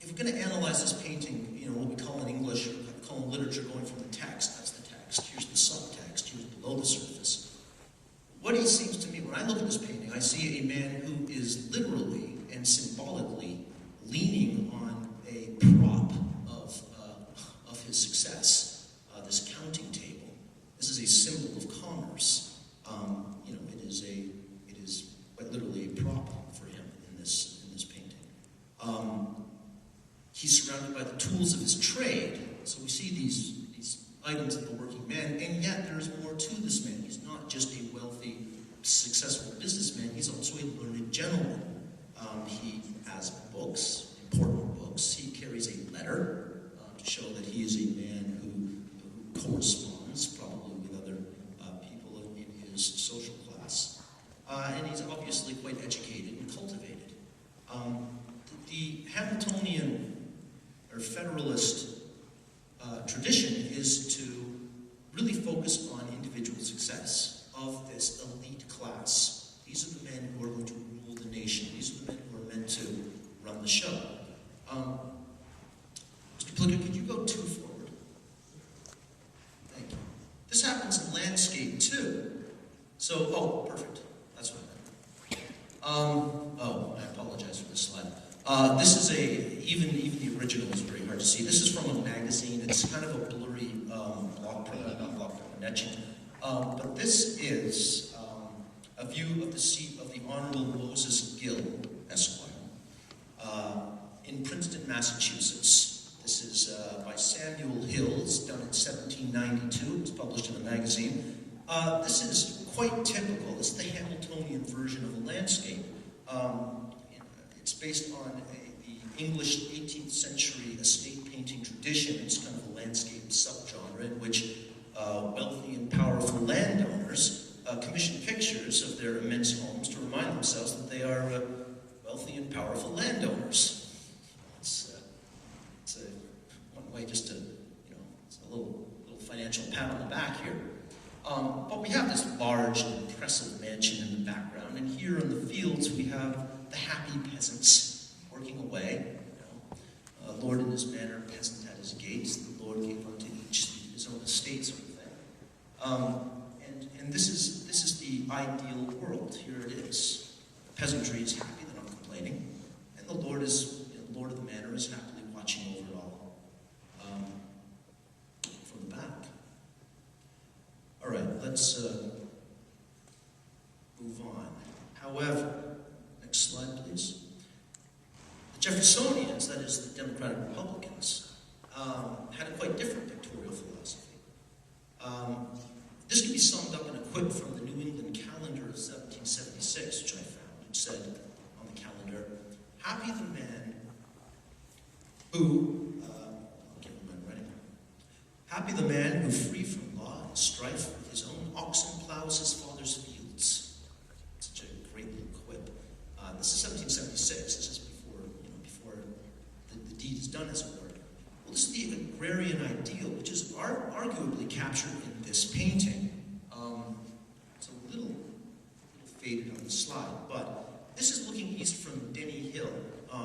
if we're going to analyze this painting, you know, what we call in English, we call in literature going from the text, that's the text, here's the subtext, here's below the surface. What he seems to me, when I look at this painting, I see a man who is literally and symbolically leaning on a prop of his success, this counting table. This is a symbol of commerce. You know, it is quite literally a prop for him in this painting. He's surrounded by the tools of his trade. So we see these items of the working man, and yet there's more to this man. He's not just a wealthy, successful businessman, he's also a learned gentleman. He has books, important books. He carries a letter to show that he is a man who corresponds probably with other people in his social class. And he's obviously quite educated and cultivated. The Hamiltonian or Federalist tradition is to really focus on individual success of this elite class. These are the men who are going to rule the nation. These are the men who are meant to run the show. Mr. Plickett, could you go 2 forward? Thank you. This happens in landscape too. So, oh, perfect. That's what I meant. Oh, I apologize for this slide. This is even the original is very hard to see. This is from a magazine. It's kind of a blurry an etching. But this is a view of the seat of the Honorable Moses Gill, Esquire, in Princeton, Massachusetts. This is by Samuel Hills, done in 1792. It was published in a magazine. This is quite typical. This is the Hamiltonian version of a landscape. It's based on the English 18th century estate painting tradition. It's kind of a landscape subgenre in which wealthy and powerful landowners commission pictures of their immense homes to remind themselves that they are wealthy and powerful landowners. It's one way just to, you know, it's a little financial pat on the back here. But we have this large and impressive mansion in the background, and here in the fields we have the happy peasants working away. You know, Lord in his manor, peasant at his gates. The Lord gave unto each his own estate, sort of thing. And this is the ideal world. Here it is. The peasantry is happy; they're not complaining, and the Lord is, you know, the Lord of the manor is happily watching over it all from the back. All right, let's move on. However, next slide, please. The Jeffersonians, that is the Democratic Republicans, had a quite different pictorial philosophy. This can be summed up in a quip from the New England calendar of 1776, which I found. It said on the calendar, "Happy the man who," I'll get my writing. "Happy the man who, free from law and strife, with his own oxen plows his father's fields." Such a great little quip. This is 1776. This is before the deed is done, as it were. Well, this is the agrarian ideal, which is arguably captured in this painting. It's a little faded on the slide, but this is looking east from Denny Hill,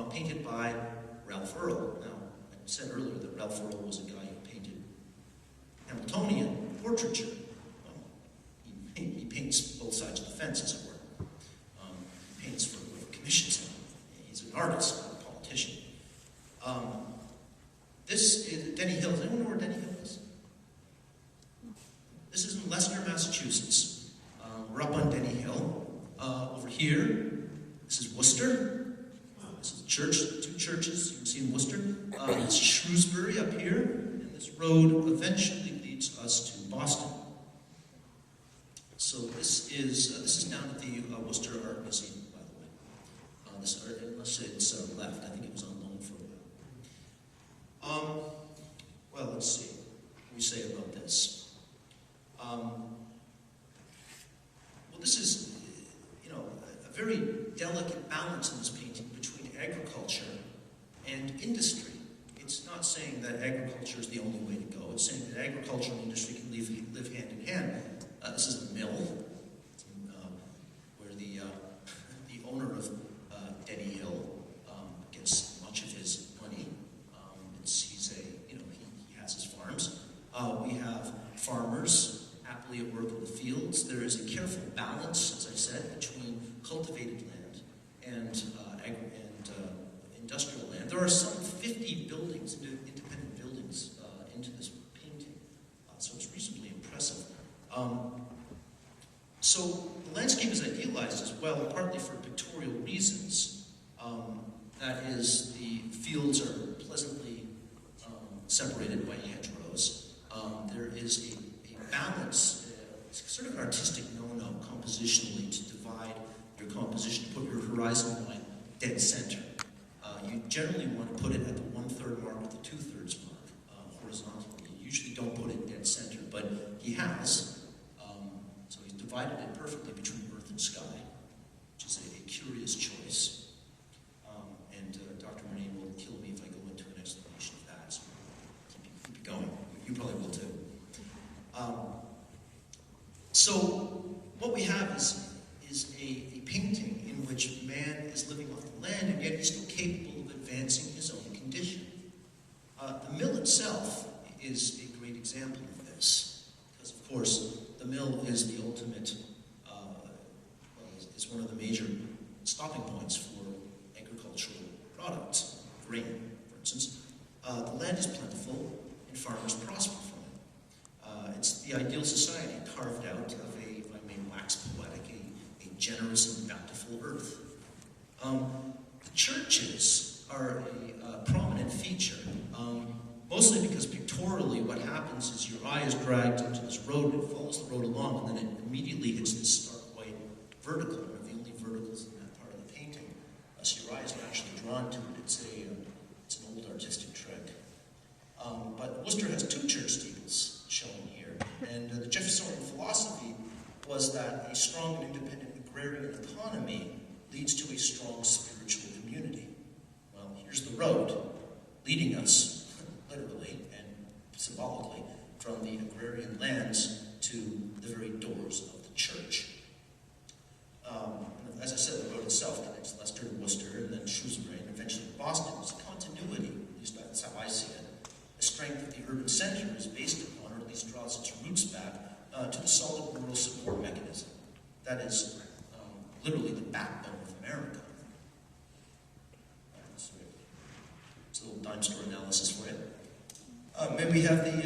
painted by Ralph Earl. Now, I said earlier that Ralph Earl was a guy who painted Hamiltonian portraiture. He paints both sides of the fence, as it were. He paints for whoever commissions him. He's an artist, not a politician. This is Denny Hill. Does anyone know where Denny Hill is? This is in Leicester, Massachusetts. We're up on Denny Hill. Over here, this is Worcester. This is a church, 2 churches you can see in Worcester. It's Shrewsbury up here, and this road eventually leads us to Boston. So this is down at the Worcester Art Museum, by the way. This art, unless it's left, I think it was on loan for a while. Well, let's see what we say about this. Well, this is, you know, a very delicate balance in this painting between agriculture and industry. It's not saying that agriculture is the only way to go. It's saying that agriculture and industry can live hand in hand. This is the mill, where the owner of Denny Hill gets much of his money. there are some 50 buildings, independent buildings, into this painting, so it's reasonably impressive. So the landscape is idealized as well, partly for pictorial reasons. That is, the fields are pleasantly separated by hedgerows. There is a balance, it's sort of an artistic no-no compositionally to divide your composition, put your horizon line dead center. You generally want to put it at the 1/3 mark or the 2/3 mark horizontally. You usually don't put it dead center, but he has. So he's divided it perfectly between earth and sky, which is a curious choice. Dr. Renee will kill me if I go into an explanation of that, so keep it going. You probably will too. So what we have is a painting in which man is living off the land, and yet he's still capable of advancing his own condition. The mill itself is a great example of this, because of course the mill is the ultimate, is one of the major stopping points for agricultural products, grain, for instance. The land is plentiful, and farmers prosper from it. It's the ideal society carved out of if I may wax poetic, a generous and bountiful earth. The churches are a prominent feature, mostly because pictorially what happens is your eye is dragged into this road, and it follows the road along, and then it immediately hits this stark white vertical, one of the only verticals in that part of the painting. So your eyes are actually drawn to it. It's an old artistic trick. But Worcester has 2 church steeples shown here, and the Jeffersonian philosophy was that a strong and independent agrarian economy leads to a strong spiritual community. Well, here's the road leading us, literally and symbolically, from the agrarian lands to the very doors of the church. As I said, the road itself connects Leicester to Worcester, and then Shrewsbury, and eventually Boston. It's a continuity, at least that's how I see it. The strength of the urban center is based upon, or at least draws its roots back, to the solid rural support mechanism. That is literally the backbone of America. It's a little dime store analysis for you. Maybe we have the